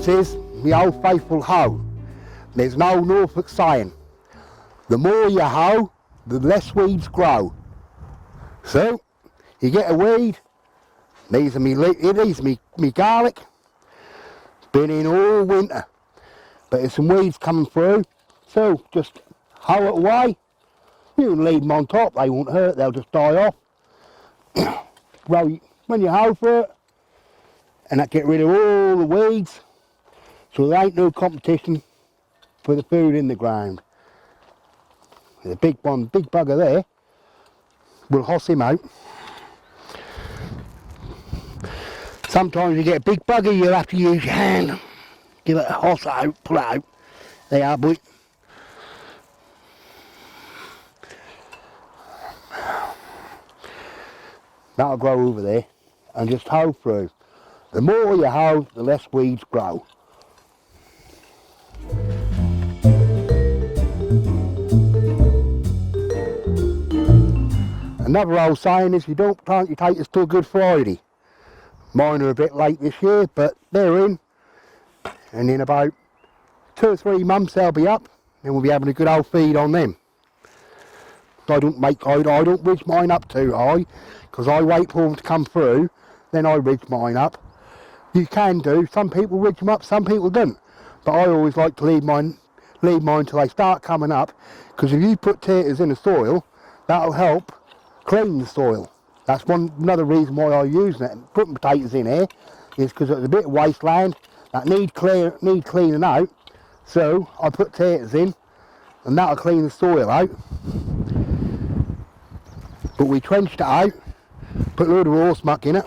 This is my old faithful hoe. There's an Old Norfolk saying, the more you hoe, the less weeds grow. So, you get a weed, these are me garlic, been in all winter, but there's some weeds coming through, so just hoe it away. You can leave them on top, they won't hurt, they'll just die off. Well, when you hoe for it, and that get rid of all the weeds, so there ain't no competition for the food in the ground. The big bugger there, we'll hoss him out. Sometimes you get a big bugger, you'll have to use your hand, give it a hoss out, pull it out. There you are, boy. That'll grow over there, and just hoe through. The more you hoe, the less weeds grow. Another old saying is, you don't plant your taters till Good Friday. Mine are a bit late this year, but they're in. And in about 2 or 3 months they'll be up, and we'll be having a good old feed on them. I don't ridge mine up too high, because I wait for them to come through, then I ridge mine up. You can do, some people ridge them up, some people don't. But I always like to leave mine till they start coming up, because if you put taters in the soil, that'll help clean the soil. That's another reason why I use it. Putting potatoes in here is because it's a bit of wasteland that need cleaning out. So I put taters in, and that'll clean the soil out. But we trenched it out, put a load of horse muck in it,